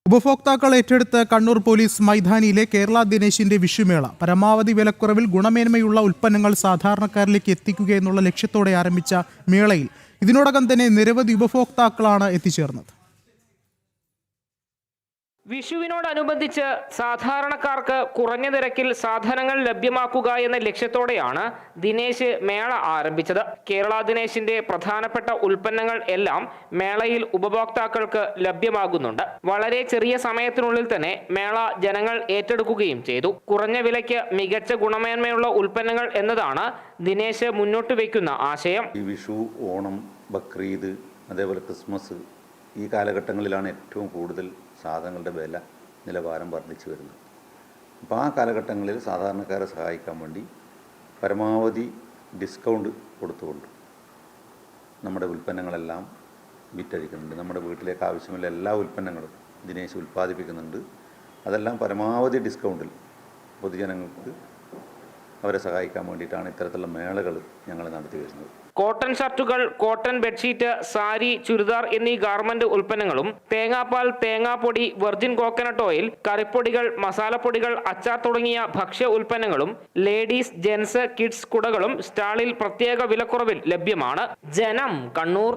ഉപഭോക്താക്കൾ ഏറ്റെടുത്ത കണ്ണൂർ പോലീസ് മൈതാനിയിലെ കേരള ദിനേശിന്റെ വിഷുമേള പരമാവധി വിലക്കുറവിൽ ഗുണമേന്മയുള്ള ഉൽപ്പന്നങ്ങൾ സാധാരണക്കാരിലേക്ക് എത്തിക്കുക എന്നുള്ള ലക്ഷ്യത്തോടെ ആരംഭിച്ച മേളയിൽ ഇതിനോടകം തന്നെ നിരവധി ഉപഭോക്താക്കളാണ് എത്തിച്ചേർന്നത്. വിഷുവിനോടനുബന്ധിച്ച് സാധാരണക്കാർക്ക് കുറഞ്ഞ നിരക്കിൽ സാധനങ്ങൾ ലഭ്യമാക്കുക എന്ന ലക്ഷ്യത്തോടെയാണ് ദിനേശ് മേള ആരംഭിച്ചത്. കേരള ദിനേശിന്റെ പ്രധാനപ്പെട്ട ഉൽപ്പന്നങ്ങൾ എല്ലാം മേളയിൽ ഉപഭോക്താക്കൾക്ക് ലഭ്യമാകുന്നുണ്ട്. വളരെ ചെറിയ സമയത്തിനുള്ളിൽ തന്നെ മേള ജനങ്ങൾ ഏറ്റെടുക്കുകയും ചെയ്തു. കുറഞ്ഞ വിലയ്ക്ക് മികച്ച ഗുണമേന്മയുള്ള ഉൽപ്പന്നങ്ങൾ എന്നതാണ് ദിനേശ് മുന്നോട്ട് വയ്ക്കുന്ന ആശയം. വിഷു, ഓണം, ബക്രീദ്, അതേപോലെ ക്രിസ്മസ് ഈ കാലഘട്ടങ്ങളിലാണ് ഏറ്റവും കൂടുതൽ സാധനങ്ങളുടെ വില നിലവാരം വർദ്ധിച്ചു വരുന്നത്. അപ്പോൾ ആ കാലഘട്ടങ്ങളിൽ സാധാരണക്കാരെ സഹായിക്കാൻ വേണ്ടി പരമാവധി ഡിസ്കൗണ്ട് കൊടുത്തുകൊണ്ട് നമ്മുടെ ഉൽപ്പന്നങ്ങളെല്ലാം വിറ്റഴിക്കുന്നുണ്ട്. നമ്മുടെ വീട്ടിലേക്ക് ആവശ്യമുള്ള എല്ലാ ഉൽപ്പന്നങ്ങളും ദിനേശ് ഉൽപ്പാദിപ്പിക്കുന്നുണ്ട്. അതെല്ലാം പരമാവധി ഡിസ്കൗണ്ടിൽ പൊതുജനങ്ങൾക്ക് അവരെ സഹായിക്കാൻ വേണ്ടിയിട്ടാണ് ഇത്തരത്തിലുള്ള മേളകൾ ഞങ്ങൾ നടത്തി വരുന്നത്. കോട്ടൺ ഷർട്ടുകൾ, കോട്ടൺ ബെഡ്ഷീറ്റ്, സാരി, ചുരിദാർ എന്നീ ഗാർമെന്റ് ഉൽപ്പന്നങ്ങളും തേങ്ങാപ്പാൽ, തേങ്ങാപ്പൊടി, വെർജിൻ കോക്കനട്ട് ഓയിൽ, കറിപ്പൊടികൾ, മസാലപ്പൊടികൾ, അച്ചാർ തുടങ്ങിയ ഭക്ഷ്യ ഉൽപ്പന്നങ്ങളും ലേഡീസ്, ജെൻസ്, കിഡ്സ് കുടകളും സ്റ്റാളിൽ പ്രത്യേക വിലക്കുറവിൽ ലഭ്യമാണ്. ജനം, കണ്ണൂർ.